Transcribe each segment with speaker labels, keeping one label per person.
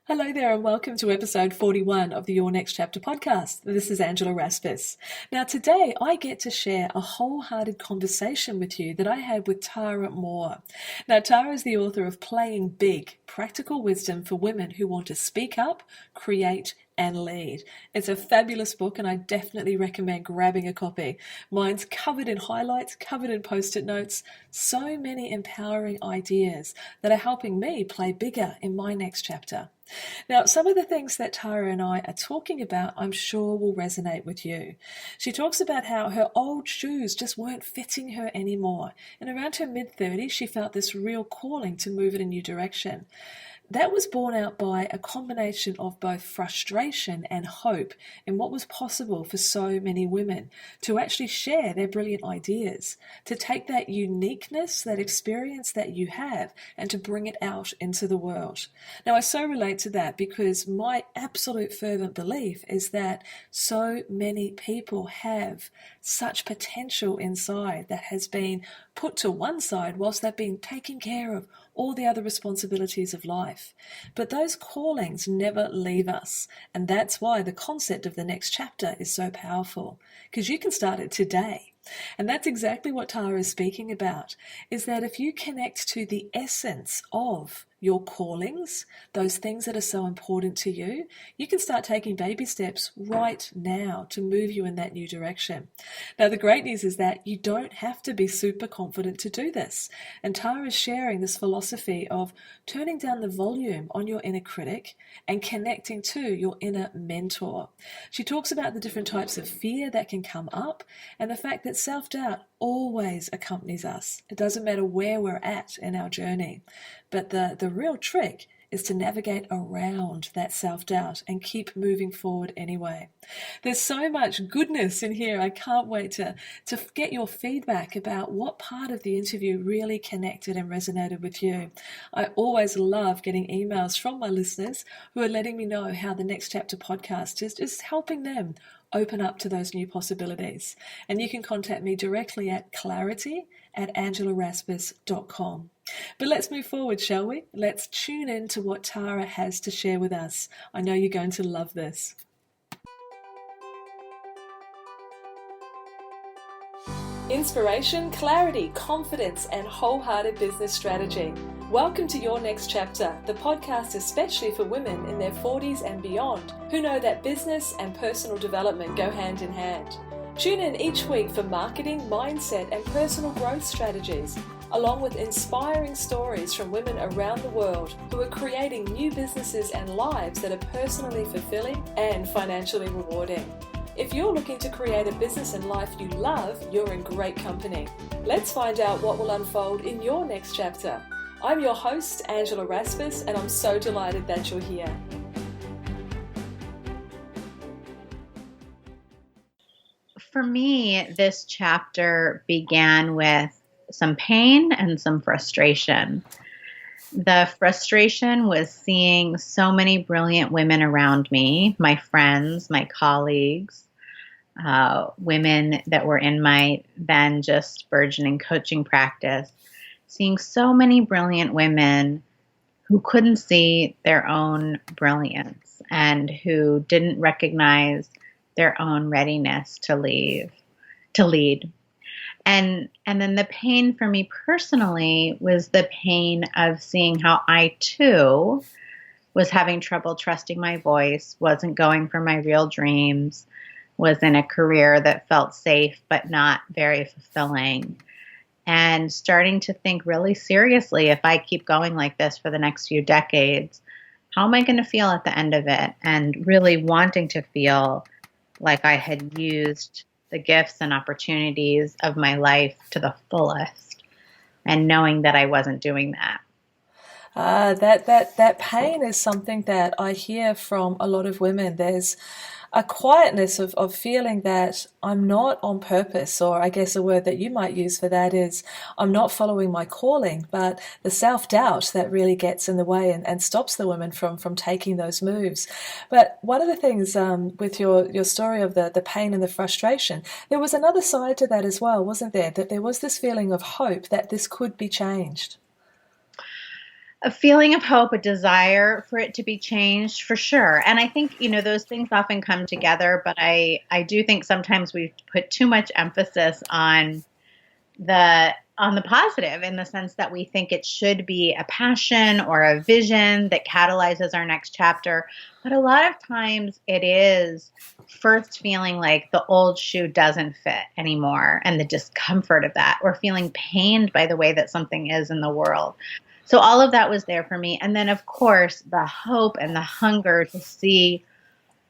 Speaker 1: Hello there and welcome to episode 41 of the Your Next Chapter podcast. This is Angela Raspis. Now today I get to share a wholehearted conversation with you that I had with Tara Mohr. Now Tara is the author of Playing Big, Practical Wisdom for Women Who Want to Speak Up, Create and Lead. It's a fabulous book and I definitely recommend grabbing a copy. Mine's covered in highlights, covered in post-it notes, so many empowering ideas that are helping me play bigger in my next chapter. Now, some of the things that Tara and I are talking about, I'm sure will resonate with you. She talks about how her old shoes just weren't fitting her anymore. And around her mid-30s, she felt this real calling to move in a new direction. That was borne out by a combination of both frustration and hope in what was possible for so many women to actually share their brilliant ideas, to take that uniqueness, that experience that you have, and to bring it out into the world. Now, I so relate to that because my absolute fervent belief is that so many people have such potential inside that has been put to one side whilst they've been taking care of all the other responsibilities of life. But those callings never leave us. And that's why the concept of the next chapter is so powerful, because you can start it today. And that's exactly what Tara is speaking about, is that if you connect to the essence of your callings, those things that are so important to you, you can start taking baby steps right now to move you in that new direction. Now, the great news is that you don't have to be super confident to do this. And Tara is sharing this philosophy of turning down the volume on your inner critic and connecting to your inner mentor. She talks about the different types of fear that can come up and the fact that self-doubt always accompanies us. It doesn't matter where we're at in our journey. But the real trick is to navigate around that self-doubt and keep moving forward anyway. There's so much goodness in here. I can't wait to get your feedback about what part of the interview really connected and resonated with you. I always love getting emails from my listeners who are letting me know how the Next Chapter podcast is helping them open up to those new possibilities. And you can contact me directly at clarity@angelaraspis.com. But let's move forward, shall we? Let's tune in to what Tara has to share with us. I know you're going to love this. Inspiration, clarity, confidence, and wholehearted business strategy. Welcome to Your Next Chapter, the podcast especially for women in their 40s and beyond who know that business and personal development go hand in hand. Tune in each week for marketing, mindset, and personal growth strategies, along with inspiring stories from women around the world who are creating new businesses and lives that are personally fulfilling and financially rewarding. If you're looking to create a business and life you love, you're in great company. Let's find out what will unfold in your next chapter. I'm your host, Angela Raspis, and I'm so delighted that you're here.
Speaker 2: For me, this chapter began with some pain and some frustration. The frustration was seeing so many brilliant women around me, my friends, my colleagues, women that were in my then just burgeoning coaching practice, seeing so many brilliant women who couldn't see their own brilliance and who didn't recognize their own readiness to lead. And then the pain for me personally was the pain of seeing how I too was having trouble trusting my voice, wasn't going for my real dreams, was in a career that felt safe but not very fulfilling, and starting to think really seriously, if I keep going like this for the next few decades, how am I going to feel at the end of it? And really wanting to feel like I had used the gifts and opportunities of my life to the fullest, and knowing that I wasn't doing that.
Speaker 1: That pain is something that I hear from a lot of women. There's a quietness of feeling that I'm not on purpose, or I guess a word that you might use for that is I'm not following my calling, but the self-doubt that really gets in the way and stops the women from taking those moves. But one of the things with your story of the pain and the frustration, there was another side to that as well, wasn't there? That there was this feeling of hope that this could be changed.
Speaker 2: A feeling of hope, a desire for it to be changed for sure. And I think, those things often come together, but I do think sometimes we put too much emphasis on the positive, in the sense that we think it should be a passion or a vision that catalyzes our next chapter. But a lot of times it is first feeling like the old shoe doesn't fit anymore and the discomfort of that, or feeling pained by the way that something is in the world. So all of that was there for me. And then, of course, the hope and the hunger to see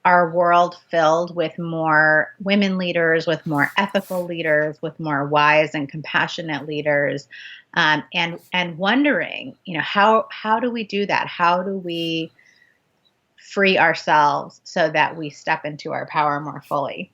Speaker 2: our world filled with more women leaders, with more ethical leaders, with more wise and compassionate leaders, and wondering, how do we do that? How do we free ourselves so that we step into our power more fully?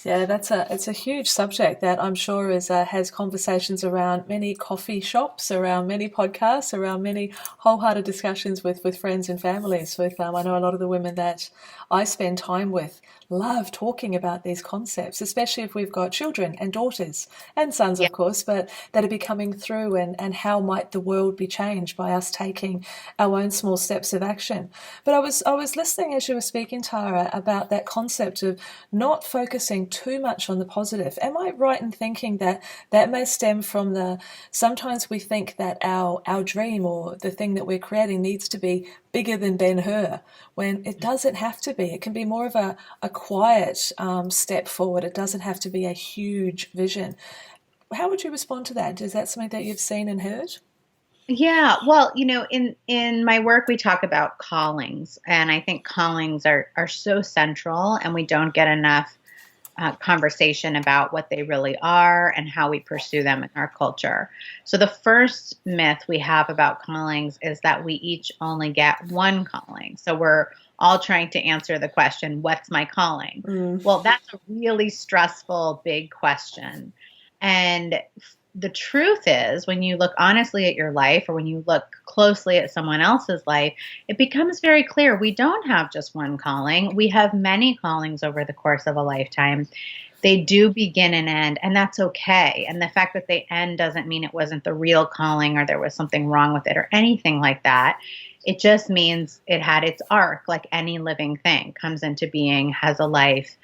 Speaker 1: Yeah, it's a huge subject that I'm sure has conversations around many coffee shops, around many podcasts, around many wholehearted discussions with friends and families. I know a lot of the women that I spend time with love talking about these concepts, especially if we've got children and daughters and sons,
Speaker 2: Yeah.
Speaker 1: of course, but that are be coming through, and how might the world be changed by us taking our own small steps of action. But I was listening as you were speaking, Tara, about that concept of not focusing too much on the positive. Am I right in thinking that that may stem from sometimes we think that our dream or the thing that we're creating needs to be bigger than Ben-Hur, when it doesn't have to be. It can be more of a quiet step forward. It doesn't have to be a huge vision. How would you respond to that? Is that something that you've seen and heard?
Speaker 2: Yeah, well, in my work we talk about callings, and I think callings are so central, and we don't get enough conversation about what they really are and how we pursue them in our culture. So the first myth we have about callings is that we each only get one calling. So we're all trying to answer the question, what's my calling? Well, that's a really stressful, big question. And the truth is, when you look honestly at your life, or when you look closely at someone else's life, it becomes very clear we don't have just one calling. We have many callings over the course of a lifetime. They do begin and end, and that's okay. And the fact that they end doesn't mean it wasn't the real calling, or there was something wrong with it, or anything like that. It just means it had its arc, like any living thing comes into being, has a life,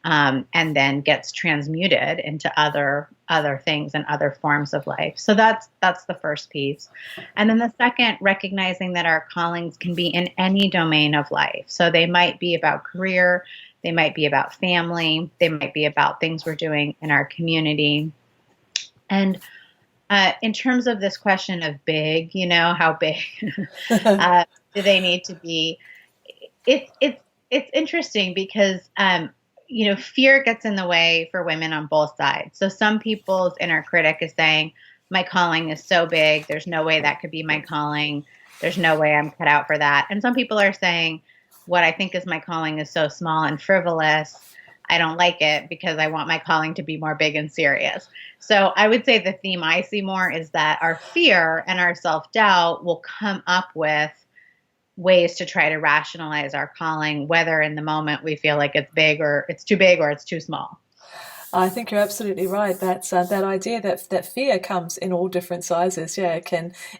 Speaker 2: and then gets transmuted into other things and other forms of life. So that's the first piece. And then the second, recognizing that our callings can be in any domain of life. So they might be about career, they might be about family, they might be about things we're doing in our community. And in terms of this question of big, how big do they need to be? It's interesting because fear gets in the way for women on both sides. So some people's inner critic is saying, my calling is so big, there's no way that could be my calling. There's no way I'm cut out for that. And some people are saying, what I think is my calling is so small and frivolous, I don't like it because I want my calling to be more big and serious. So I would say the theme I see more is that our fear and our self-doubt will come up with ways to try to rationalize our calling, whether in the moment we feel like it's big, or it's too big, or it's too small.
Speaker 1: I think you're absolutely right. That's that idea that fear comes in all different sizes. Yeah,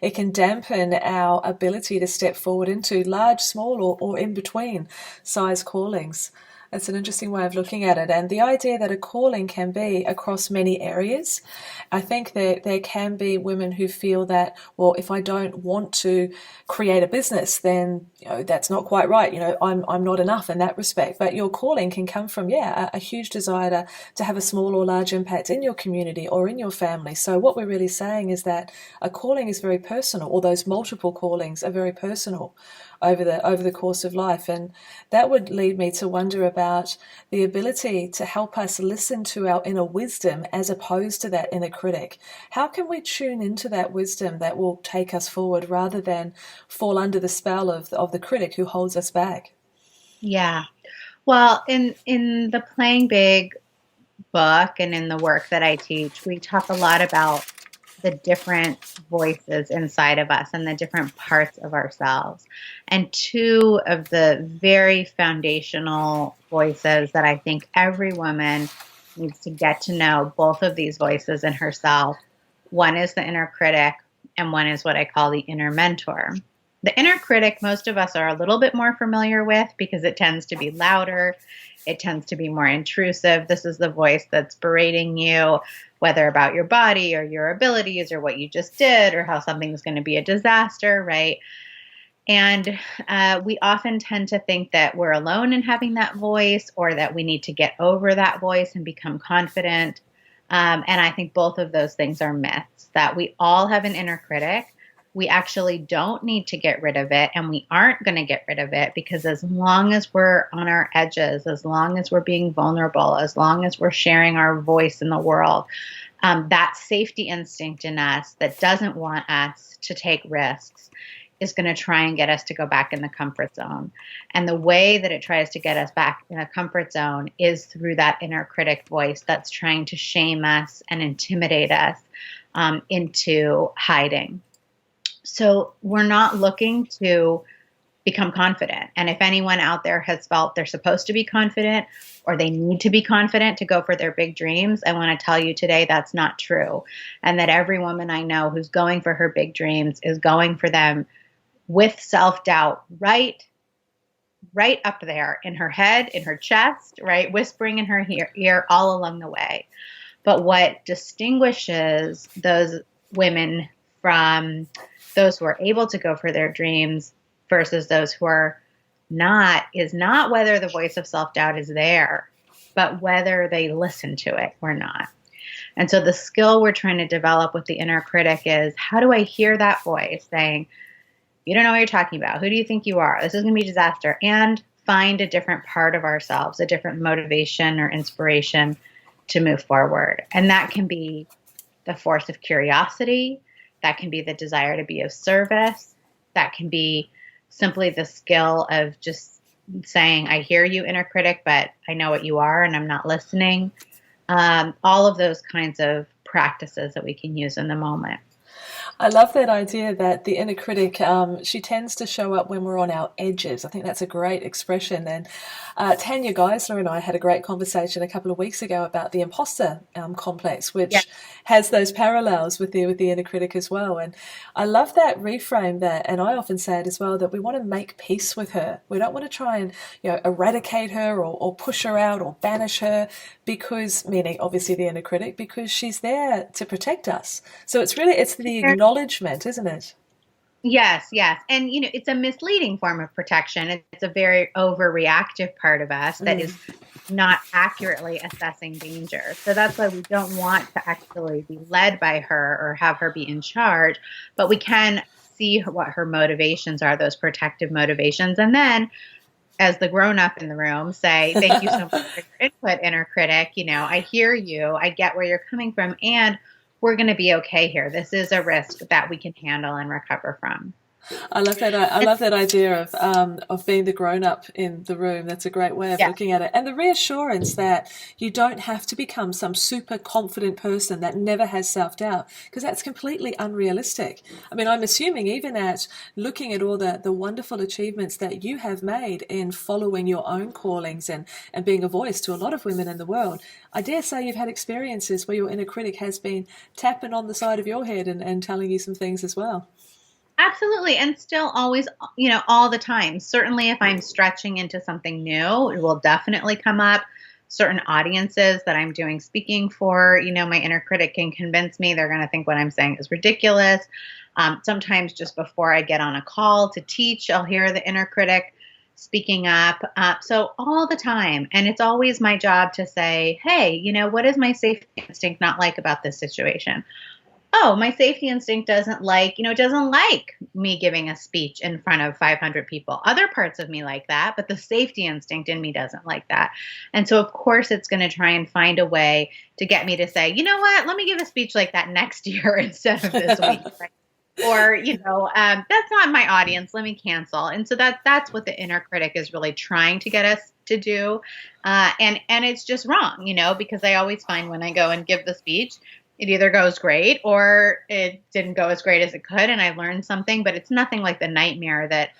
Speaker 1: it can dampen our ability to step forward into large, small, or in between size callings. It's an interesting way of looking at it. And the idea that a calling can be across many areas. I think that there can be women who feel that, well, if I don't want to create a business, then that's not quite right. I'm not enough in that respect. But your calling can come from, a huge desire to have a small or large impact in your community or in your family. So what we're really saying is that a calling is very personal, or those multiple callings are very personal over the course of life. And that would lead me to wonder about the ability to help us listen to our inner wisdom as opposed to that inner critic. How can we tune into that wisdom that will take us forward rather than fall under the spell of the critic who holds us back?
Speaker 2: Yeah. Well, in the Playing Big book and in the work that I teach, we talk a lot about the different voices inside of us and the different parts of ourselves. And two of the very foundational voices that I think every woman needs to get to know, both of these voices in herself. One is the inner critic, and one is what I call the inner mentor. The inner critic, most of us are a little bit more familiar with because it tends to be louder. It tends to be more intrusive. This is the voice that's berating you, whether about your body or your abilities or what you just did or how something's going to be a disaster, right? And we often tend to think that we're alone in having that voice or that we need to get over that voice and become confident. And I think both of those things are myths, that we all have an inner critic. We actually don't need to get rid of it, and we aren't going to get rid of it because as long as we're on our edges, as long as we're being vulnerable, as long as we're sharing our voice in the world, that safety instinct in us that doesn't want us to take risks is going to try and get us to go back in the comfort zone. And the way that it tries to get us back in a comfort zone is through that inner critic voice that's trying to shame us and intimidate us into hiding. So we're not looking to become confident. And if anyone out there has felt they're supposed to be confident or they need to be confident to go for their big dreams, I want to tell you today that's not true. And that every woman I know who's going for her big dreams is going for them with self-doubt right up there in her head, in her chest, right? Whispering in her ear all along the way. But what distinguishes those women from those who are able to go for their dreams versus those who are not is not whether the voice of self-doubt is there, but whether they listen to it or not. And so the skill we're trying to develop with the inner critic is, how do I hear that voice saying, you don't know what you're talking about. Who do you think you are? This is going to be a disaster. And find a different part of ourselves, a different motivation or inspiration to move forward. And that can be the force of curiosity. That can be the desire to be of service. That can be simply the skill of just saying, I hear you, inner critic, but I know what you are and I'm not listening. All of those kinds of practices that we can use in the moment.
Speaker 1: I love that idea that the inner critic, she tends to show up when we're on our edges. I think that's a great expression. And Tanya Geisler and I had a great conversation a couple of weeks ago about the imposter complex, which has those parallels with the inner critic as well. And I love that reframe that, and I often say it as well, that we want to make peace with her. We don't want to try and eradicate her or push her out or banish her, because, meaning obviously the inner critic, because she's there to protect us. So it's the acknowledgement, isn't it?
Speaker 2: Yes. And, it's a misleading form of protection. It's a very overreactive part of us that is not accurately assessing danger. So that's why we don't want to actually be led by her or have her be in charge, but we can see what her motivations are, those protective motivations. And then as the grown-up in the room, say, thank you so much for your input, inner critic. I hear you. I get where you're coming from. And we're going to be okay here. This is a risk that we can handle and recover from.
Speaker 1: I love that. I love that idea of being the grown up in the room. That's a great way of looking at it, and the reassurance that you don't have to become some super confident person that never has self doubt, because that's completely unrealistic. I mean, I'm assuming even at looking at all the wonderful achievements that you have made in following your own callings and being a voice to a lot of women in the world, I dare say you've had experiences where your inner critic has been tapping on the side of your head and telling you some things as well.
Speaker 2: Absolutely. And still always, all the time. Certainly if I'm stretching into something new, it will definitely come up. Certain audiences that I'm doing speaking for, my inner critic can convince me they're going to think what I'm saying is ridiculous. Sometimes just before I get on a call to teach, I'll hear the inner critic speaking up. So all the time. And it's always my job to say, hey, what is my safety instinct not like about this situation? Oh, my safety instinct doesn't like me giving a speech in front of 500 people. Other parts of me like that, but the safety instinct in me doesn't like that. And so, of course, it's going to try and find a way to get me to say, you know what, let me give a speech like that next year instead of this week. Right? Or, that's not my audience. Let me cancel. And so that's what the inner critic is really trying to get us to do. And it's just wrong, because I always find when I go and give the speech, it either goes great or it didn't go as great as it could, and I learned something, but it's nothing like the nightmare that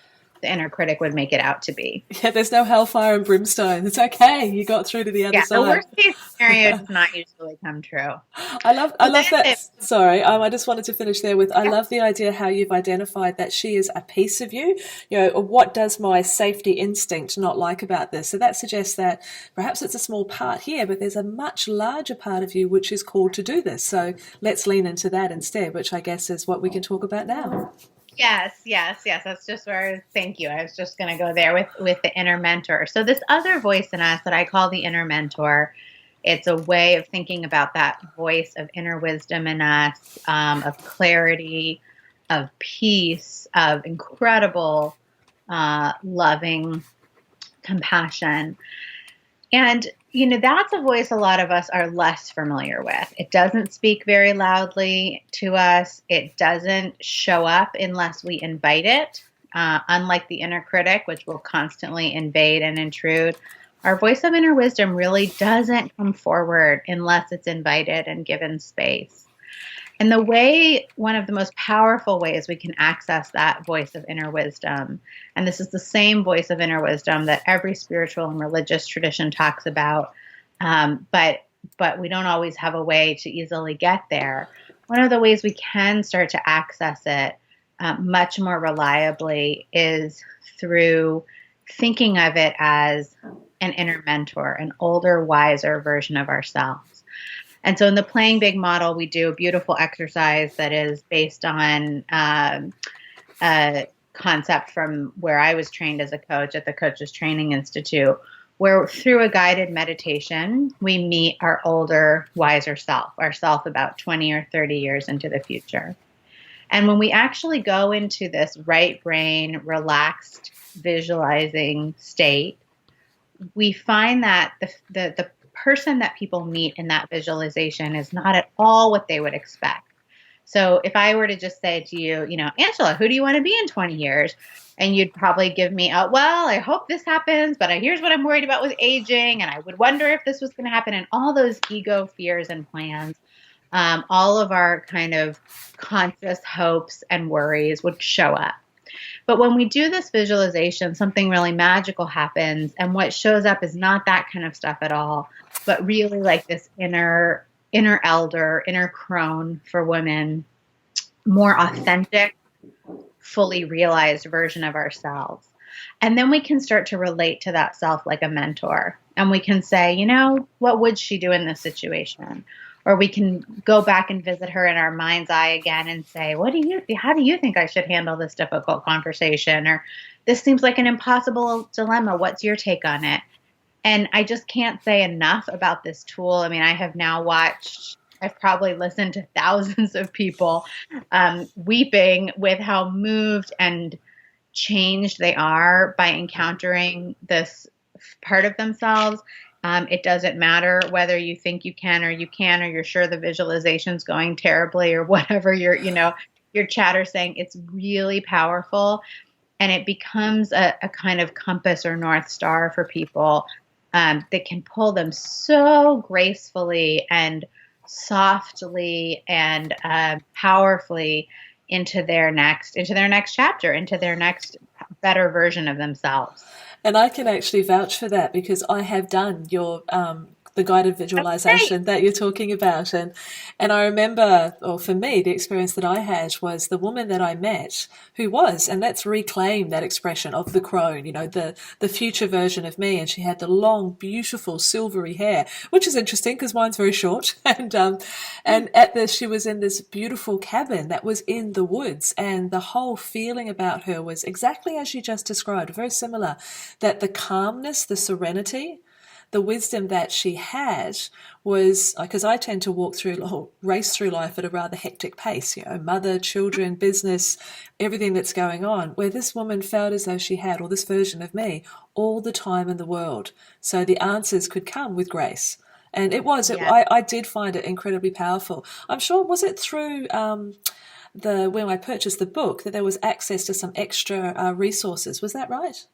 Speaker 2: the inner critic would make it out to be.
Speaker 1: Yeah, there's no hellfire and brimstone. It's okay. You got through to the other
Speaker 2: Yeah, the
Speaker 1: side.
Speaker 2: worst case scenario does not usually come true.
Speaker 1: I
Speaker 2: So
Speaker 1: love that.
Speaker 2: then,
Speaker 1: Sorry, I just wanted to finish there with I
Speaker 2: yeah,
Speaker 1: love the idea how you've identified that she is a piece of you. You know, what does my safety instinct not like about this? So that suggests that perhaps it's a small part here, but there's a much larger part of you which is called to do this. So let's lean into that instead, which I guess is what we can talk about now.
Speaker 2: yes. That's just where, thank you. I was just going to go there with the inner mentor. So this other voice in us that I call the inner mentor, it's a way of thinking about that voice of inner wisdom in us, of clarity, of peace, of incredible, loving compassion. And, that's a voice a lot of us are less familiar with. It doesn't speak very loudly to us. It doesn't show up unless we invite it. Unlike the inner critic, which will constantly invade and intrude, our voice of inner wisdom really doesn't come forward unless it's invited and given space. And one of the most powerful ways we can access that voice of inner wisdom, and this is the same voice of inner wisdom that every spiritual and religious tradition talks about, but we don't always have a way to easily get there. One of the ways we can start to access it much more reliably is through thinking of it as an inner mentor, an older, wiser version of ourselves. And so in the Playing Big model, we do a beautiful exercise that is based on a concept from where I was trained as a coach at the Coaches Training Institute, where through a guided meditation, we meet our older, wiser self, our self about 20 or 30 years into the future. And when we actually go into this right brain, relaxed, visualizing state, we find that the person that people meet in that visualization is not at all what they would expect. So if I were to just say to you, Angela, who do you want to be in 20 years? And you'd probably give me, well, I hope this happens, but here's what I'm worried about with aging. And I would wonder if this was going to happen. And all those ego fears and plans, all of our kind of conscious hopes and worries would show up. But when we do this visualization, something really magical happens. And what shows up is not that kind of stuff at all, but really like this inner elder, inner crone for women, more authentic, fully realized version of ourselves. And then we can start to relate to that self like a mentor. And we can say, what would she do in this situation? Or we can go back and visit her in our mind's eye again and say, how do you think I should handle this difficult conversation? Or this seems like an impossible dilemma. What's your take on it? And I just can't say enough about this tool. I mean, I've probably listened to thousands of people weeping with how moved and changed they are by encountering this part of themselves. It doesn't matter whether you think you can, or you're sure the visualization's going terribly, or whatever your chatter saying. It's really powerful, and it becomes a kind of compass or North Star for people that can pull them so gracefully and softly and powerfully into their next chapter, into their next better version of themselves.
Speaker 1: And I can actually vouch for that because I have done your the guided visualization that you're talking about, and I remember, or for me, the experience that I had was the woman that I met who was, and let's reclaim that expression of the crone, the future version of me, and she had the long, beautiful, silvery hair, which is interesting because mine's very short, and she was in this beautiful cabin that was in the woods, and the whole feeling about her was exactly as you just described, very similar, that the calmness, the serenity, the wisdom that she had was, because I tend to race through life at a rather hectic pace, mother, children, business, everything that's going on, where this woman felt as though she had, or this version of me, all the time in the world. So the answers could come with grace. And I did find it incredibly powerful. I'm sure, was it through when I purchased the book that there was access to some extra resources? Was that right?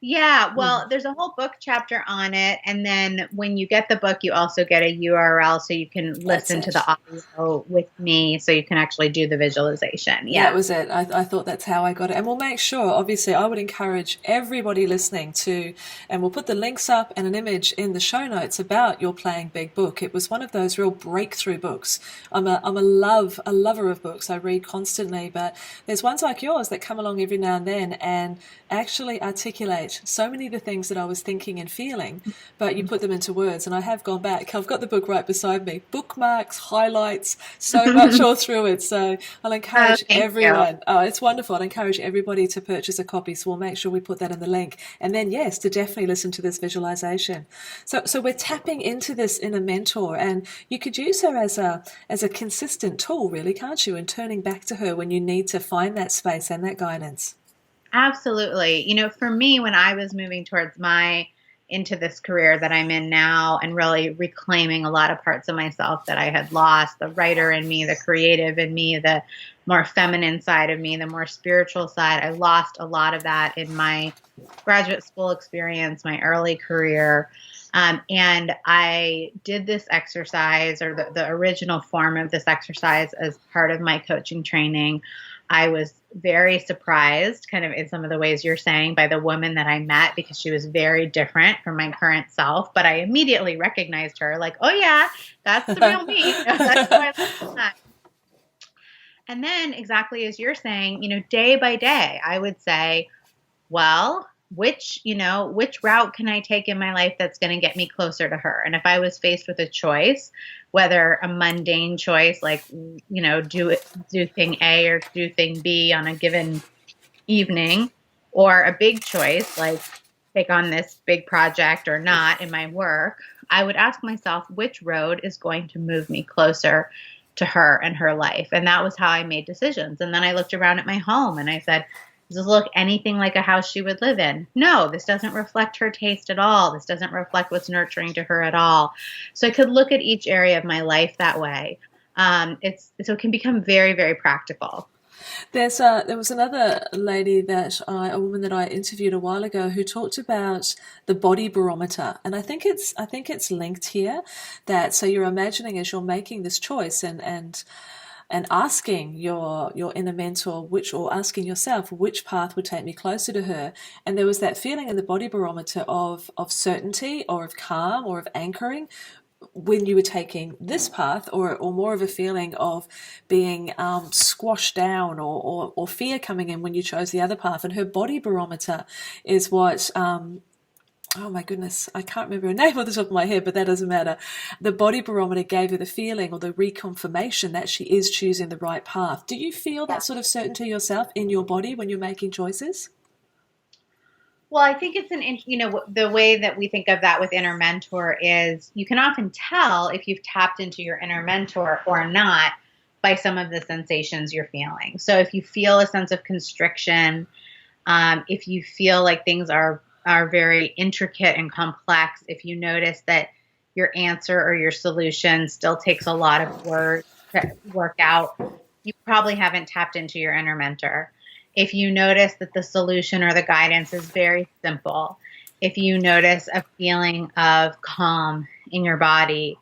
Speaker 2: Yeah,
Speaker 1: Mm,
Speaker 2: well, there's a whole book chapter on it. And then when you get the book, you also get a URL so you can
Speaker 1: that's
Speaker 2: listen to the
Speaker 1: it.
Speaker 2: audio with me so you can actually do the visualization.
Speaker 1: That
Speaker 2: Yeah.
Speaker 1: was it. I thought that's how I got it. And we'll make sure, obviously, I would encourage everybody listening to, and we'll put the links up and an image in the show notes about your Playing Big book. It was one of those real breakthrough books. I'm a lover of books. I read constantly, but there's ones like yours that come along every now and then and actually articulate so many of the things that I was thinking and feeling, but you put them into words. And I have gone back. I've got the book right beside me. Bookmarks, highlights, so much all through it. So I'll
Speaker 2: Oh,
Speaker 1: encourage
Speaker 2: thank you.
Speaker 1: everyone. Oh, it's wonderful. I'd encourage everybody to purchase a copy. So we'll make sure we put that in the link. And then, yes, to definitely listen to this visualization. So we're tapping into this inner mentor, and you could use her as a consistent tool, really, can't you? And turning back to her when you need to find that space and that guidance.
Speaker 2: Absolutely. For me, when I was moving towards into this career that I'm in now and really reclaiming a lot of parts of myself that I had lost, the writer in me, the creative in me, the more feminine side of me, the more spiritual side, I lost a lot of that in my graduate school experience, my early career. And I did this exercise, or the original form of this exercise, as part of my coaching training. I was very surprised, kind of in some of the ways you're saying, by the woman that I met, because she was very different from my current self. But I immediately recognized her, like, oh, yeah, that's the real me. That's who I look. And then, exactly as you're saying, day by day, I would say, well, which route can I take in my life that's going to get me closer to her? And if I was faced with a choice, whether a mundane choice, like, do thing A or do thing B on a given evening, or a big choice, like take on this big project or not in my work, I would ask myself, which road is going to move me closer to her and her life? And that was how I made decisions. And then I looked around at my home and I said, does this look anything like a house she would live in? No, this doesn't reflect her taste at all. This doesn't reflect what's nurturing to her at all. So I could look at each area of my life that way. So it can become very, very practical.
Speaker 1: There was another lady a woman that I interviewed a while ago who talked about the body barometer, and I think it's linked here. That so you're imagining as you're making this choice and asking your inner mentor or asking yourself which path would take me closer to her, and there was that feeling in the body barometer of certainty or of calm or of anchoring when you were taking this path, or more of a feeling of being squashed down, or fear coming in when you chose the other path. And her body barometer is what oh my goodness, I can't remember her name off the top of my head, but that doesn't matter. The body barometer gave her the feeling or the reconfirmation that she is choosing the right path. Do you feel that sort of certainty yourself in your body when you're making choices?
Speaker 2: Well, I think it's the way that we think of that with inner mentor is you can often tell if you've tapped into your inner mentor or not by some of the sensations you're feeling. So if you feel a sense of constriction, if you feel like things are very intricate and complex, if you notice that your answer or your solution still takes a lot of work to work out, you probably haven't tapped into your inner mentor. If you notice that the solution or the guidance is very simple, if you notice a feeling of calm in your body,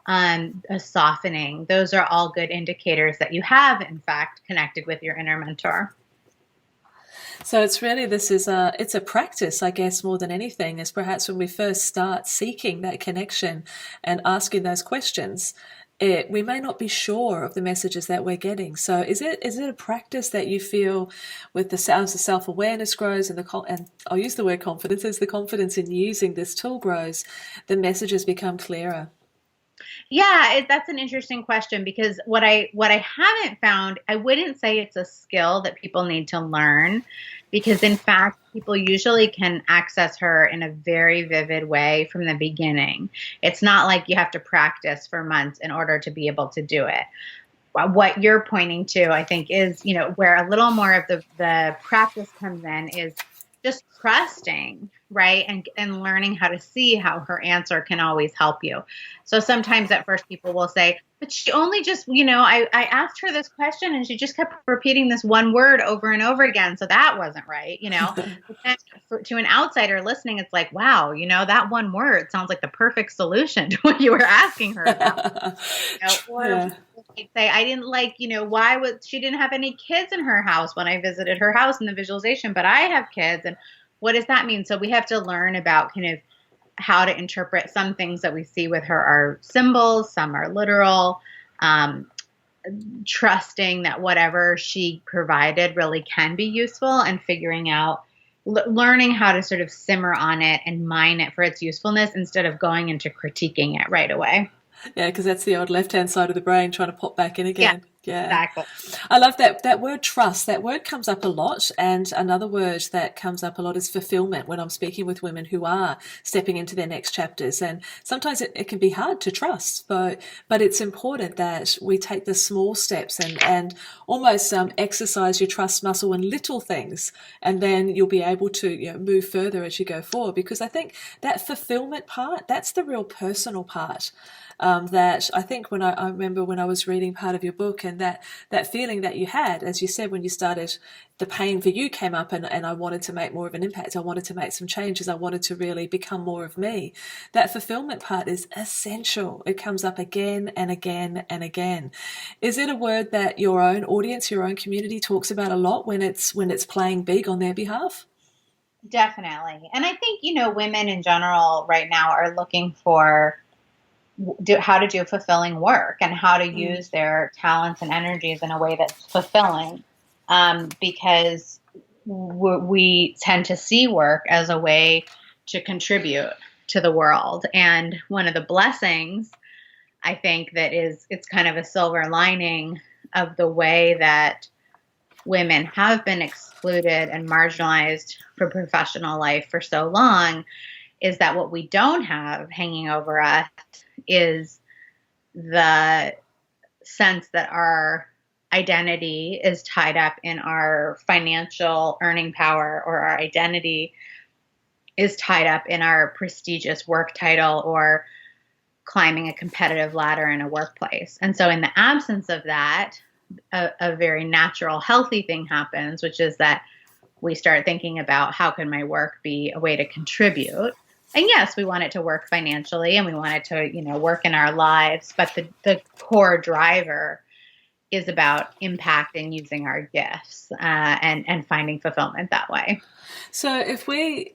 Speaker 2: a softening, those are all good indicators that you have, in fact, connected with your inner mentor.
Speaker 1: So it's really it's a practice, I guess, more than anything, is perhaps when we first start seeking that connection and asking those questions, we may not be sure of the messages that we're getting. So is it a practice that you feel with the sounds the self awareness grows and I'll use the word confidence, as the confidence in using this tool grows, the messages become clearer?
Speaker 2: Yeah, that's an interesting question, because what I haven't found, I wouldn't say it's a skill that people need to learn, because in fact, people usually can access her in a very vivid way from the beginning. It's not like you have to practice for months in order to be able to do it. What you're pointing to, I think, is, where a little more of the practice comes in is just trusting, right? And learning how to see how her answer can always help you. So sometimes at first people will say, but she only just, I asked her this question and she just kept repeating this one word over and over again. So that wasn't right, But then to an outsider listening, it's like, wow, that one word sounds like the perfect solution to what you were asking her about. Or people say, I didn't like, why was she didn't have any kids in her house when I visited her house in the visualization, but I have kids. And what does that mean? So we have to learn about kind of how to interpret some things that we see with her are symbols, some are literal, trusting that whatever she provided really can be useful, and figuring out, learning how to sort of simmer on it and mine it for its usefulness instead of going into critiquing it right away.
Speaker 1: Yeah, because that's the old left-hand side of the brain trying to pop back in again. Yeah.
Speaker 2: Exactly.
Speaker 1: I love that word trust. That word comes up a lot. And another word that comes up a lot is fulfillment when I'm speaking with women who are stepping into their next chapters. And sometimes it can be hard to trust, but it's important that we take the small steps and almost exercise your trust muscle in little things. And then you'll be able to move further as you go forward. Because I think that fulfillment part, that's the real personal part. That I think when I remember when I was reading part of your book, and that feeling that you had, as you said, when you started, the pain for you came up, and I wanted to make more of an impact. I wanted to make some changes. I wanted to really become more of me. That fulfillment part is essential. It comes up again and again and again. Is it a word that your own audience, your own community talks about a lot when it's playing big on their behalf?
Speaker 2: Definitely. And I think, women in general right now are looking for how to do fulfilling work and how to use their talents and energies in a way that's fulfilling, because we tend to see work as a way to contribute to the world. And one of the blessings, I think, it's kind of a silver lining of the way that women have been excluded and marginalized from professional life for so long, is that what we don't have hanging over us is the sense that our identity is tied up in our financial earning power, or our identity is tied up in our prestigious work title or climbing a competitive ladder in a workplace. And so in the absence of that, a very natural, healthy thing happens, which is that we start thinking about, how can my work be a way to contribute? And yes, we want it to work financially, and we want it to, work in our lives. But the core driver is about impact and using our gifts, and finding fulfillment that way.
Speaker 1: So if we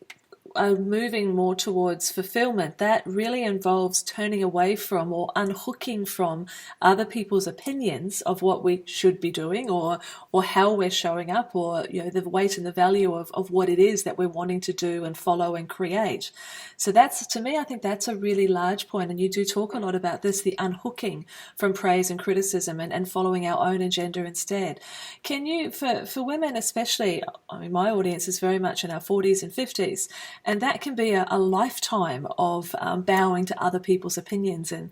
Speaker 1: are moving more towards fulfillment, that really involves turning away from or unhooking from other people's opinions of what we should be doing, or how we're showing up, or the weight and the value of what it is that we're wanting to do and follow and create. So that's, to me, I think that's a really large point. And you do talk a lot about this, the unhooking from praise and criticism, and following our own agenda instead. Can you, for women especially, I mean, my audience is very much in our 40s and 50s, and that can be a lifetime of bowing to other people's opinions and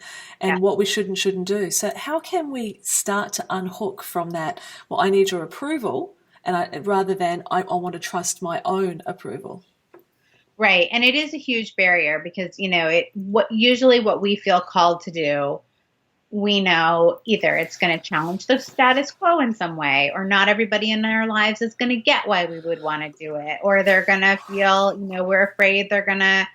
Speaker 1: what we should and shouldn't do. So how can we start to unhook from that, well, I need your approval, rather than I want to trust my own approval?
Speaker 2: Right. And it is a huge barrier because, usually what we feel called to do, we know either it's going to challenge the status quo in some way, or not everybody in our lives is going to get why we would want to do it, or they're going to feel, we're afraid they're going to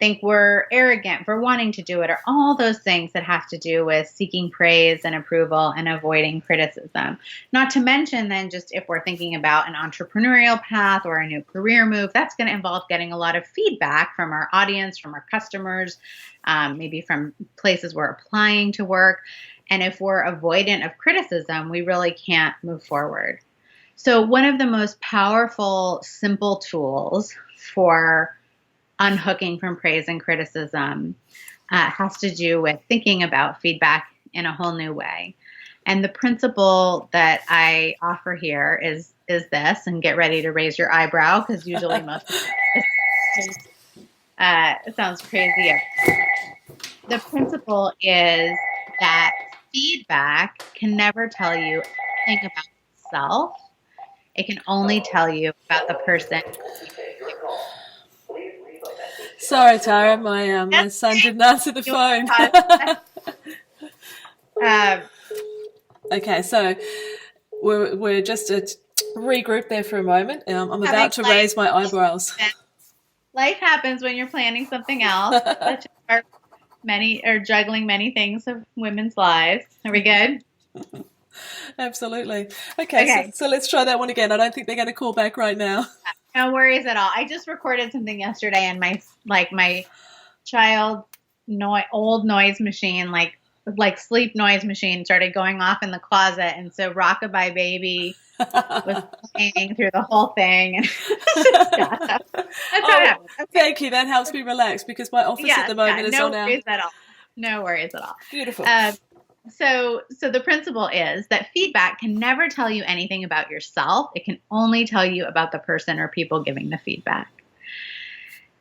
Speaker 2: think we're arrogant for wanting to do it, or all those things that have to do with seeking praise and approval and avoiding criticism. Not to mention then, just if we're thinking about an entrepreneurial path or a new career move, that's going to involve getting a lot of feedback from our audience, from our customers, maybe from places we're applying to work. And if we're avoidant of criticism, we really can't move forward. So one of the most powerful, simple tools for unhooking from praise and criticism has to do with thinking about feedback in a whole new way. And the principle that I offer here is this, and get ready to raise your eyebrow, because usually most of it sounds crazy. The principle is that feedback can never tell you anything about itself. It can only tell you about the person
Speaker 1: Sorry, Tara, my son didn't answer the phone. Okay, so we're just to regroup there for a moment. I'm about to raise my eyebrows.
Speaker 2: Life happens when you're planning something else. Such are juggling many things of women's lives. Are we good?
Speaker 1: Absolutely. Okay. So let's try that one again. I don't think they're going to call back right now.
Speaker 2: No worries at all. I just recorded something yesterday, and my child old noise machine, like sleep noise machine, started going off in the closet, and so Rockabye Baby was playing through the whole thing. And that's what happened. Okay.
Speaker 1: Thank you. That helps me relax because my office at the moment is on our...
Speaker 2: No worries at all.
Speaker 1: Beautiful.
Speaker 2: So the principle is that feedback can never tell you anything about yourself. It can only tell you about the person or people giving the feedback.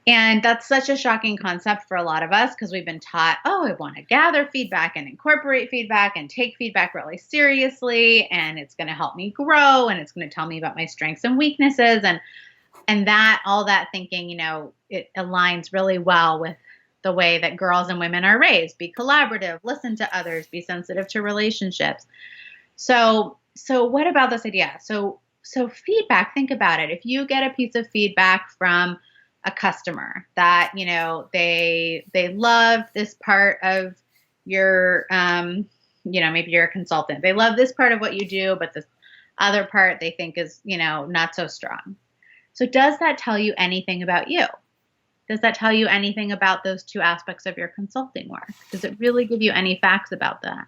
Speaker 2: And that's such a shocking concept for a lot of us because we've been taught, I want to gather feedback and incorporate feedback and take feedback really seriously, and it's going to help me grow, and it's going to tell me about my strengths and weaknesses, and that all that thinking, it aligns really well with the way that girls and women are raised. Be collaborative, listen to others, be sensitive to relationships. So what about this idea? So feedback, think about it. If you get a piece of feedback from a customer that, they love this part of your, maybe you're a consultant. They love this part of what you do, but this other part they think is, not so strong. So does that tell you anything about you? Does that tell you anything about those two aspects of your consulting work? Does it really give you any facts about that?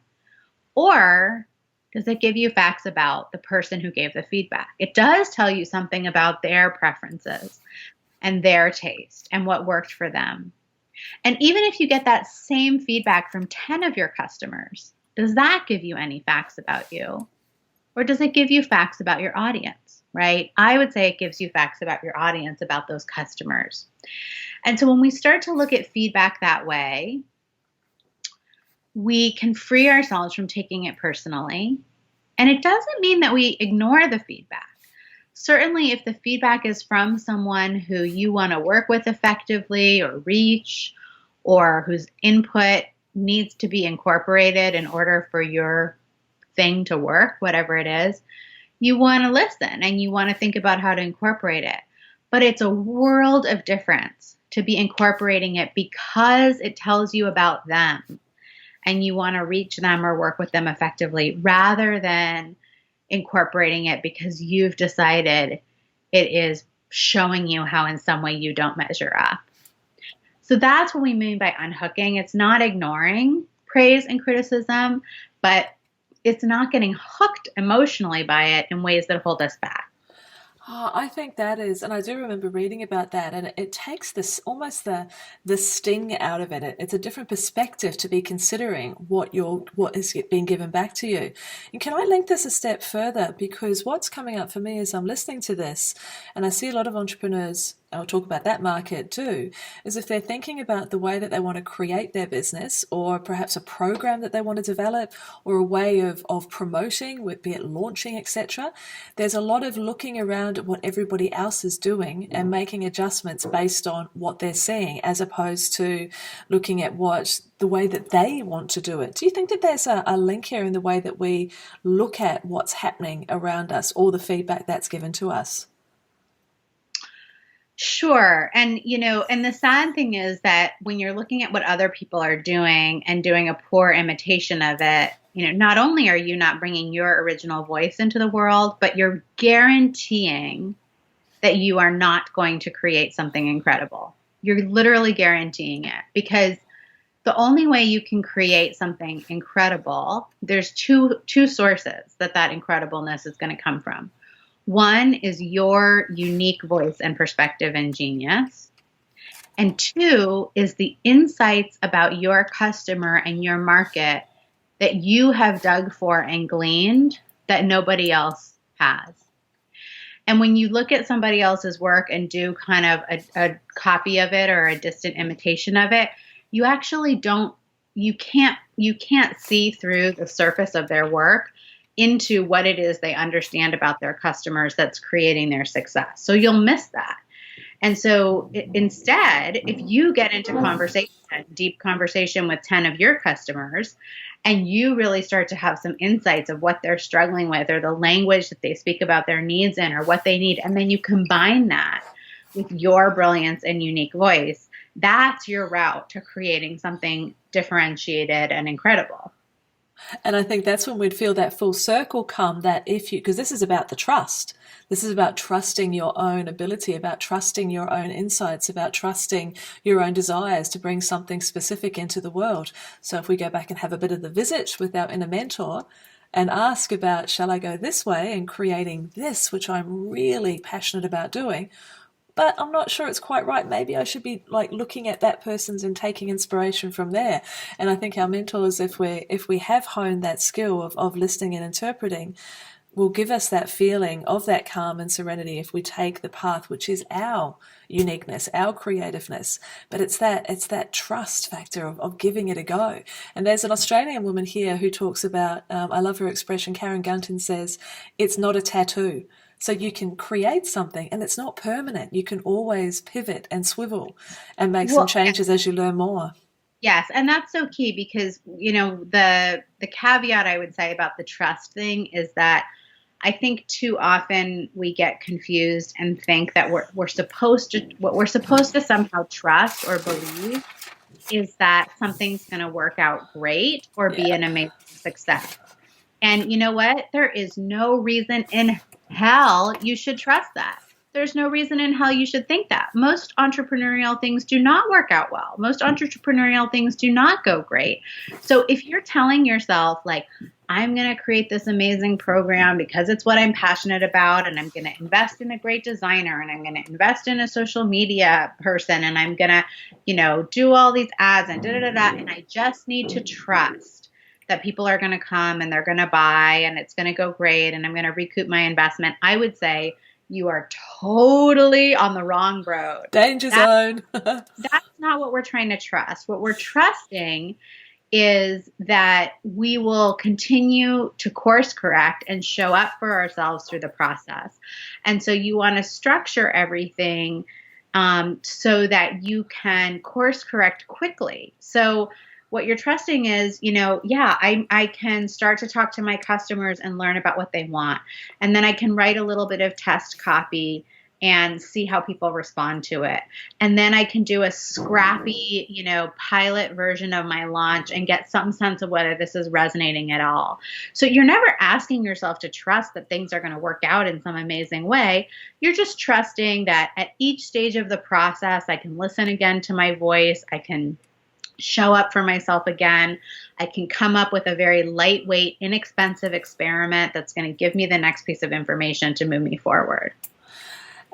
Speaker 2: Or does it give you facts about the person who gave the feedback? It does tell you something about their preferences and their taste and what worked for them. And even if you get that same feedback from 10 of your customers, does that give you any facts about you? Or does it give you facts about your audience, right? I would say it gives you facts about your audience, about those customers. And so when we start to look at feedback that way, we can free ourselves from taking it personally. And it doesn't mean that we ignore the feedback. Certainly, if the feedback is from someone who you want to work with effectively or reach, or whose input needs to be incorporated in order for your thing to work, whatever it is, you want to listen and you want to think about how to incorporate it. But it's a world of difference to be incorporating it because it tells you about them and you want to reach them or work with them effectively, rather than incorporating it because you've decided it is showing you how in some way you don't measure up. So that's what we mean by unhooking. It's not ignoring praise and criticism, but it's not getting hooked emotionally by it in ways that hold us back.
Speaker 1: Oh, I think that is, and I do remember reading about that, and it takes this almost the sting out of it. It's a different perspective to be considering what is being given back to you. And can I link this a step further? Because what's coming up for me as I'm listening to this, and I see a lot of entrepreneurs, I'll talk about that market too, is if they're thinking about the way that they want to create their business, or perhaps a program that they want to develop, or a way of promoting, be it launching, etc. There's a lot of looking around at what everybody else is doing and making adjustments based on what they're seeing, as opposed to looking at the way that they want to do it. Do you think that there's a link here in the way that we look at what's happening around us, or the feedback that's given to us?
Speaker 2: Sure. And, and the sad thing is that when you're looking at what other people are doing and doing a poor imitation of it, not only are you not bringing your original voice into the world, but you're guaranteeing that you are not going to create something incredible. You're literally guaranteeing it, because the only way you can create something incredible, there's two sources that incredibleness is going to come from. One is your unique voice and perspective and genius. And two is the insights about your customer and your market that you have dug for and gleaned that nobody else has. And when you look at somebody else's work and do kind of a copy of it or a distant imitation of it, you actually you can't see through the surface of their work into what it is they understand about their customers that's creating their success. So you'll miss that. And so instead, if you get into conversation, deep conversation with 10 of your customers, and you really start to have some insights of what they're struggling with or the language that they speak about their needs in or what they need, and then you combine that with your brilliance and unique voice, that's your route to creating something differentiated and incredible.
Speaker 1: And I think that's when we'd feel that full circle come, that if you, because this is about the trust. This is about trusting your own ability, about trusting your own insights, about trusting your own desires to bring something specific into the world. So if we go back and have a bit of the visit with our inner mentor and ask about, shall I go this way and creating this, which I'm really passionate about doing, but I'm not sure it's quite right. Maybe I should be like looking at that person's and taking inspiration from there. And I think our mentors, if we have honed that skill of listening and interpreting, will give us that feeling of that calm and serenity if we take the path which is our uniqueness, our creativeness. But it's that trust factor of giving it a go. And there's an Australian woman here who talks about, I love her expression, Karen Gunton says, it's not a tattoo. So you can create something and it's not permanent. You can always pivot and swivel and make some changes as you learn more.
Speaker 2: Yes, and that's so key because, the caveat I would say about the trust thing is that I think too often we get confused and think that what we're supposed to somehow trust or believe is that something's going to work out great or be an amazing success. And you know what? There is no reason in hell you should trust that. There's no reason in hell you should think that. Most entrepreneurial things do not work out well. Most entrepreneurial things do not go great. So if you're telling yourself, like, I'm going to create this amazing program because it's what I'm passionate about, and I'm going to invest in a great designer, and I'm going to invest in a social media person, and I'm going to, do all these ads and and I just need to trust that people are going to come and they're going to buy and it's going to go great and I'm going to recoup my investment, I would say you are totally on the wrong road.
Speaker 1: Danger zone.
Speaker 2: That's not what we're trying to trust. What we're trusting is that we will continue to course correct and show up for ourselves through the process. And so you want to structure everything so that you can course correct quickly. So what you're trusting is, I can start to talk to my customers and learn about what they want. And then I can write a little bit of test copy and see how people respond to it. And then I can do a scrappy, pilot version of my launch and get some sense of whether this is resonating at all. So you're never asking yourself to trust that things are going to work out in some amazing way. You're just trusting that at each stage of the process, I can listen again to my voice. I can show up for myself again. I can come up with a very lightweight, inexpensive experiment that's going to give me the next piece of information to move me forward.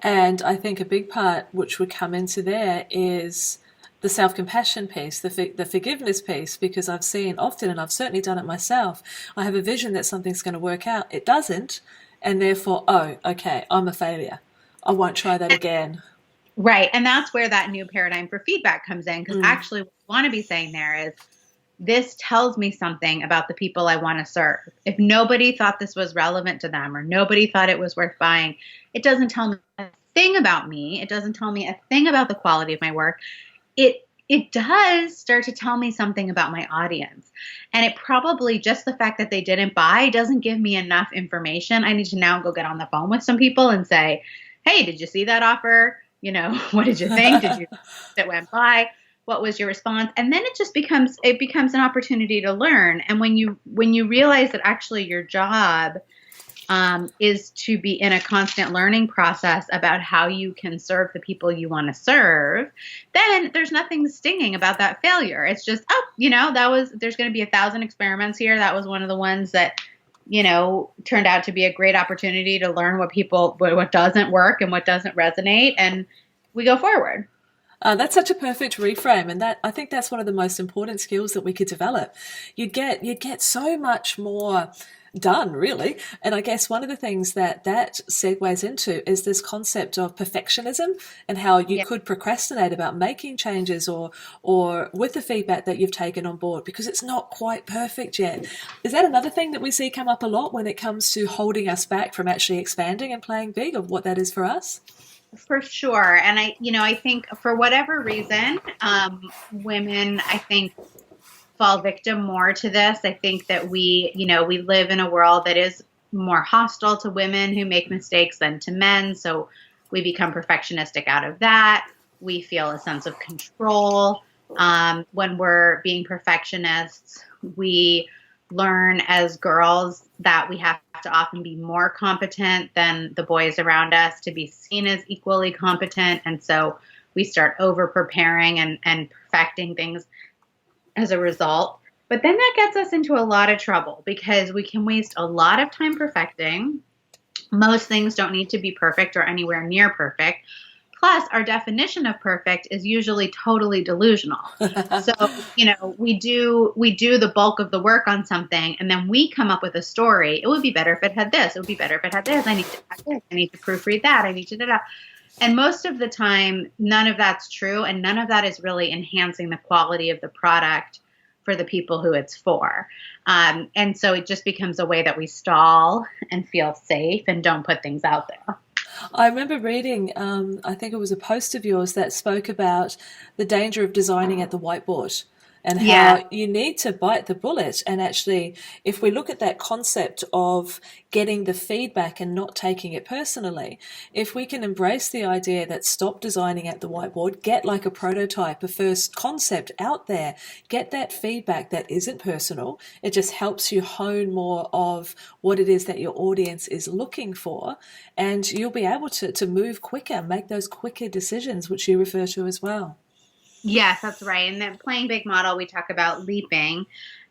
Speaker 1: And I think a big part which would come into there is the self-compassion piece, the forgiveness piece, because I've seen often, and I've certainly done it myself, I have a vision that something's going to work out. It doesn't, and therefore, okay, I'm a failure. I won't try that again.
Speaker 2: Right. And that's where that new paradigm for feedback comes in. Because actually what we want to be saying there is, this tells me something about the people I want to serve. If nobody thought this was relevant to them or nobody thought it was worth buying, it doesn't tell me a thing about me. It doesn't tell me a thing about the quality of my work. It does start to tell me something about my audience. And it probably, just the fact that they didn't buy doesn't give me enough information. I need to now go get on the phone with some people and say, hey, did you see that offer? What did you think? Did you that went by? What was your response? And then it becomes an opportunity to learn. And when you realize that actually your job is to be in a constant learning process about how you can serve the people you want to serve, then there's nothing stinging about that failure. It's just, there's going to be 1,000 experiments here. That was one of the ones that turned out to be a great opportunity to learn what doesn't work and what doesn't resonate, and we go forward.
Speaker 1: That's such a perfect reframe, and I think that's one of the most important skills that we could develop. You'd get so much more done, really. And I guess one of the things that segues into is this concept of perfectionism and how you could procrastinate about making changes or with the feedback that you've taken on board because it's not quite perfect yet. Is that another thing that we see come up a lot when it comes to holding us back from actually expanding and playing big, of what that is for us?
Speaker 2: For sure. And I think for whatever reason, women, I think, fall victim more to this. I think that we live in a world that is more hostile to women who make mistakes than to men. So we become perfectionistic out of that. We feel a sense of control when we're being perfectionists. We learn as girls that we have to often be more competent than the boys around us to be seen as equally competent. And so we start over preparing and perfecting things as a result. But then that gets us into a lot of trouble because we can waste a lot of time perfecting. Most things don't need to be perfect or anywhere near perfect. Plus, our definition of perfect is usually totally delusional. So, we do the bulk of the work on something and then we come up with a story. It would be better if it had this. It would be better if it had this. I need to add this. I need to proofread that. I need to da da. And most of the time, none of that's true. And none of that is really enhancing the quality of the product for the people who it's for. And so it just becomes a way that we stall and feel safe and don't put things out there.
Speaker 1: I remember reading, I think it was a post of yours that spoke about the danger of designing at the whiteboard and
Speaker 2: Yeah.
Speaker 1: how you need to bite the bullet. And actually, if we look at that concept of getting the feedback and not taking it personally, if we can embrace the idea that stop designing at the whiteboard, get like a prototype, a first concept out there, get that feedback that isn't personal, it just helps you hone more of what it is that your audience is looking for, and you'll be able to move quicker, make those quicker decisions, which you refer to as well.
Speaker 2: Yes, that's right. In the playing big model, we talk about leaping,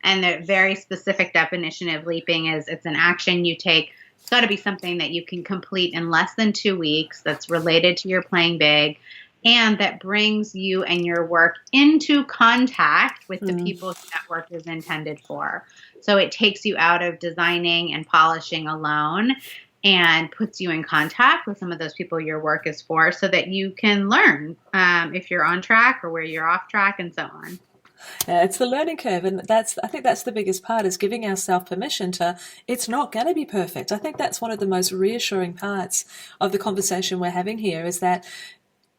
Speaker 2: and the very specific definition of leaping is it's an action you take. It's got to be something that you can complete in less than 2 weeks that's related to your playing big and that brings you and your work into contact with the people who that work is intended for. So it takes you out of designing and polishing alone and puts you in contact with some of those people your work is for so that you can learn if you're on track or where you're off track and so on.
Speaker 1: Yeah, it's the learning curve, and I think that's the biggest part is giving ourselves permission to. It's not going to be perfect. I think that's one of the most reassuring parts of the conversation we're having here is that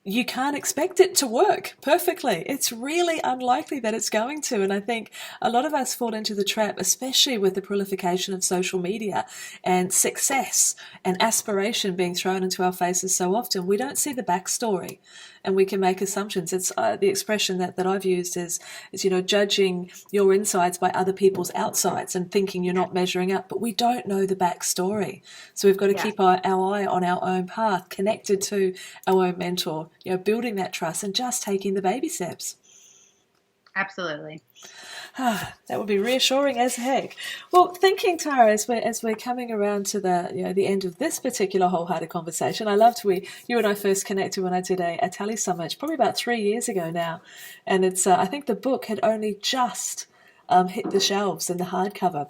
Speaker 1: you can't expect it to work perfectly. It's really unlikely that it's going to. And I think a lot of us fall into the trap, especially with the proliferation of social media and success and aspiration being thrown into our faces so often. We don't see the backstory and we can make assumptions. It's the expression that I've used is judging your insides by other people's outsides and thinking you're not measuring up, but we don't know the backstory. So we've got to
Speaker 2: Yeah,
Speaker 1: keep our eye on our own path, connected to our own mentor, building that trust and just taking the baby steps.
Speaker 2: absolutely.
Speaker 1: That would be reassuring as heck. Well, thinking, Tara, as we're coming around to the end of this particular wholehearted conversation, I loved you and I first connected when I did a tally summit probably about 3 years ago now, and it's I think the book had only just hit the shelves in the hardcover,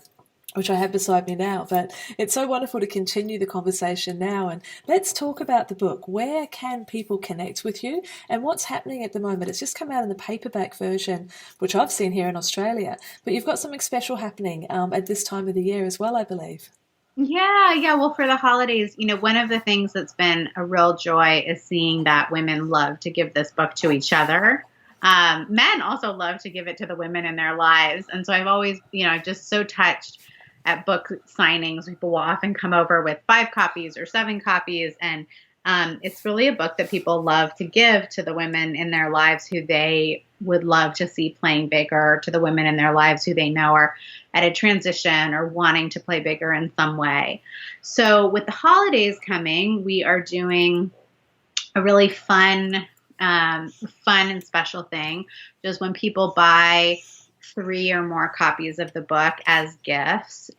Speaker 1: which I have beside me now. But it's so wonderful to continue the conversation now. And let's talk about the book. Where can people connect with you and what's happening at the moment? It's just come out in the paperback version, which I've seen here in Australia. But you've got something special happening at this time of the year as well, I believe.
Speaker 2: Yeah, yeah. Well, for the holidays, one of the things that's been a real joy is seeing that women love to give this book to each other. Men also love to give it to the women in their lives. And so I've always, just so touched at book signings. People will often come over with 5 copies or 7 copies. And it's really a book that people love to give to the women in their lives who they would love to see playing bigger, to the women in their lives who they know are at a transition or wanting to play bigger in some way. So with the holidays coming, we are doing a really fun and special thing, just when people buy 3 or more copies of the book as gifts,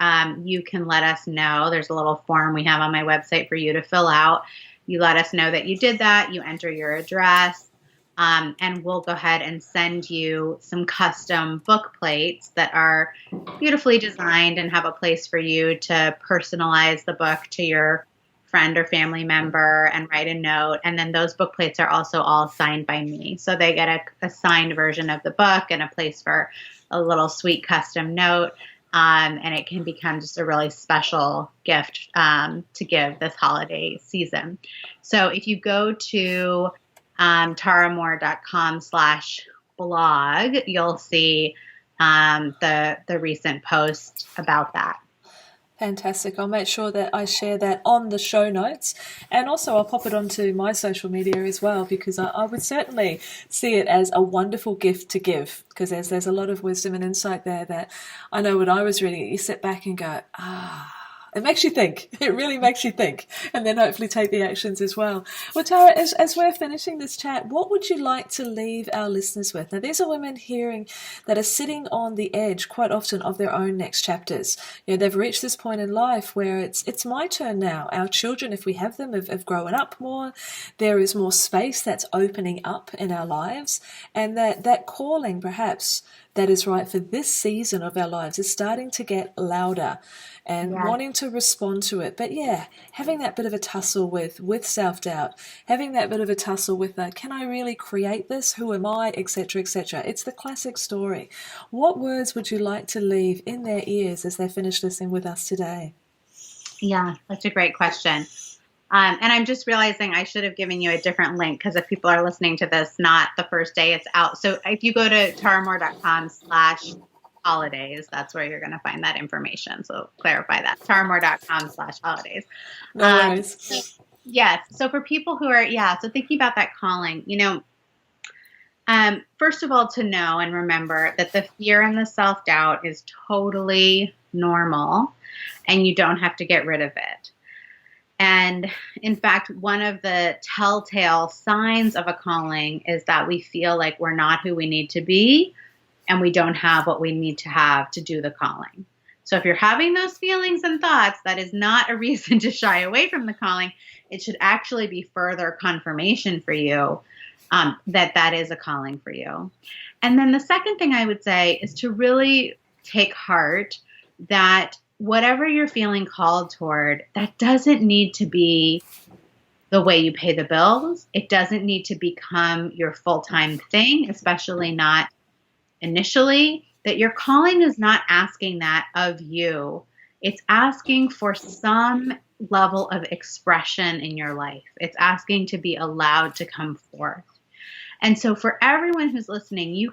Speaker 2: you can let us know. There's a little form we have on my website for you to fill out. You let us know that you did that. You enter your address, and we'll go ahead and send you some custom book plates that are beautifully designed and have a place for you to personalize the book to your friend or family member and write a note. And then those book plates are also all signed by me. So they get a signed version of the book and a place for a little sweet custom note. And it can become just a really special gift to give this holiday season. So if you go to taramohr.com/blog, you'll see the recent post about that.
Speaker 1: Fantastic. I'll make sure that I share that on the show notes, and also I'll pop it onto my social media as well, because I would certainly see it as a wonderful gift to give, because there's a lot of wisdom and insight there that I know when I was reading it, you sit back and go, it makes you think. It really makes you think, and then hopefully take the actions as well. Well, Tara, as we're finishing this chat, what would you like to leave our listeners with? Now, these are women hearing that are sitting on the edge quite often of their own next chapters. They've reached this point in life where it's my turn now. Our children, if we have them, have grown up more. There is more space that's opening up in our lives, and that calling, perhaps, that is right for this season of our lives is starting to get louder, and wanting to respond to it. But having that bit of a tussle with self-doubt, having that bit of a tussle with can I really create this? Who am I? Etc., etc. It's the classic story. What words would you like to leave in their ears as they finish listening with us today?
Speaker 2: Yeah, that's a great question. And I'm just realizing I should have given you a different link, because if people are listening to this, not the first day it's out. So if you go to taramohr.com/holidays, that's where you're going to find that information. So clarify that, taramohr.com/holidays.
Speaker 1: No worries.
Speaker 2: Yes. So for people who are, so thinking about that calling, first of all, to know and remember that the fear and the self-doubt is totally normal, and you don't have to get rid of it. And in fact, one of the telltale signs of a calling is that we feel like we're not who we need to be, and we don't have what we need to have to do the calling. So if you're having those feelings and thoughts, that is not a reason to shy away from the calling. It should actually be further confirmation for you that is a calling for you. And then the second thing I would say is to really take heart that whatever you're feeling called toward, that doesn't need to be the way you pay the bills. It doesn't need to become your full-time thing, especially not initially. That your calling is not asking that of you. It's asking for some level of expression in your life. It's asking to be allowed to come forth. And so for everyone who's listening,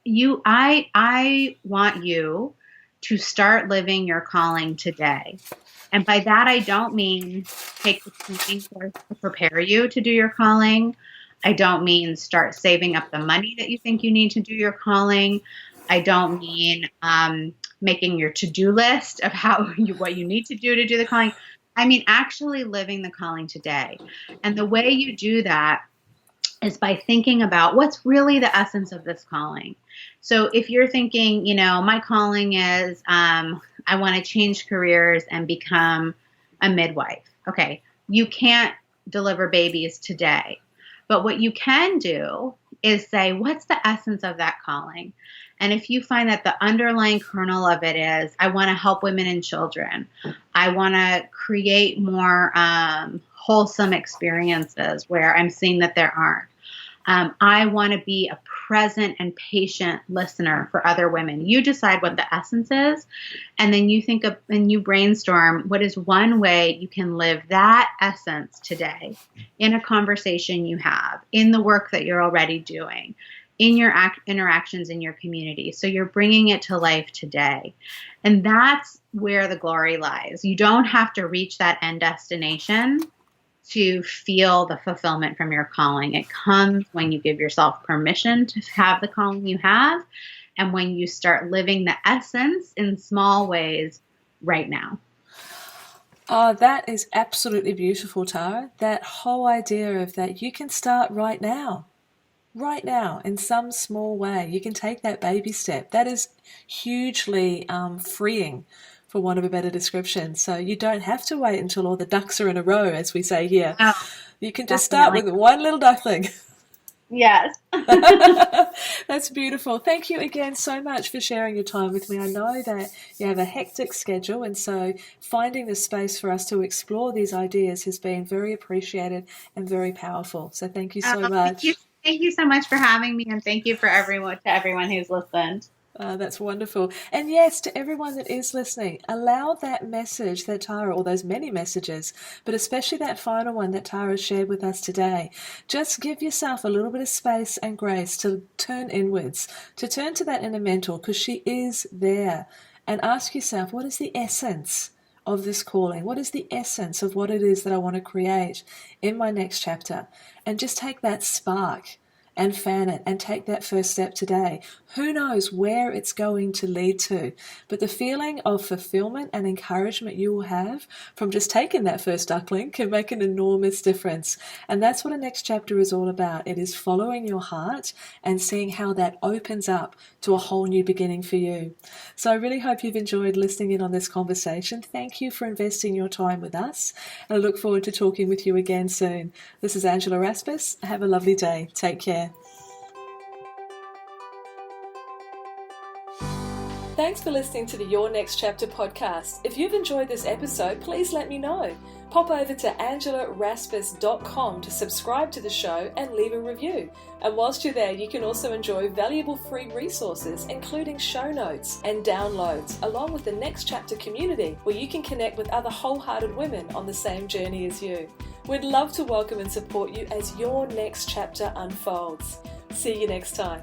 Speaker 2: I want you to start living your calling today. And by that, I don't mean take the training course to prepare you to do your calling. I don't mean start saving up the money that you think you need to do your calling. I don't mean making your to-do list of what you need to do the calling. I mean actually living the calling today. And the way you do that is by thinking about what's really the essence of this calling. So if you're thinking, my calling is I want to change careers and become a midwife. Okay, you can't deliver babies today. But what you can do is say, what's the essence of that calling? And if you find that the underlying kernel of it is, I want to help women and children. I want to create more wholesome experiences where I'm seeing that there aren't. I want to be a present and patient listener for other women. You decide what the essence is, and then you think of and you brainstorm what is one way you can live that essence today in a conversation you have, in the work that you're already doing, in your interactions in your community. So you're bringing it to life today. And that's where the glory lies. You don't have to reach that end destination to feel the fulfillment from your calling. It comes when you give yourself permission to have the calling you have, and when you start living the essence in small ways right now.
Speaker 1: Oh, that is absolutely beautiful, Tara. That whole idea of that you can start right now, in some small way. You can take that baby step. That is hugely freeing, for want of a better description. So you don't have to wait until all the ducks are in a row, as we say here.
Speaker 2: Oh,
Speaker 1: you can just start with one little duckling.
Speaker 2: Yes.
Speaker 1: That's beautiful. Thank you again so much for sharing your time with me. I know that you have a hectic schedule, and so finding the space for us to explore these ideas has been very appreciated and very powerful. So thank you so much.
Speaker 2: Thank you so much for having me, and thank you to everyone who's listened.
Speaker 1: That's wonderful. And yes, to everyone that is listening, allow that message that Tara, or those many messages, but especially that final one that Tara shared with us today, just give yourself a little bit of space and grace to turn inwards, to turn to that inner mentor, because she is there. And ask yourself, what is the essence of this calling? What is the essence of what it is that I want to create in my next chapter? And just take that spark and fan it and take that first step today. Who knows where it's going to lead to, but the feeling of fulfillment and encouragement you will have from just taking that first duckling can make an enormous difference. And that's what a next chapter is all about. It is following your heart and seeing how that opens up to a whole new beginning for you. So I really hope you've enjoyed listening in on this conversation. Thank you for investing your time with us, and I look forward to talking with you again soon. This is Angela Raspis. Have a lovely day. Take care. Thanks for listening to the Your Next Chapter podcast. If you've enjoyed this episode, please let me know. Pop over to angelaraspis.com to subscribe to the show and leave a review. And whilst you're there, you can also enjoy valuable free resources, including show notes and downloads, along with the Next Chapter community, where you can connect with other wholehearted women on the same journey as you. We'd love to welcome and support you as your next chapter unfolds. See you next time.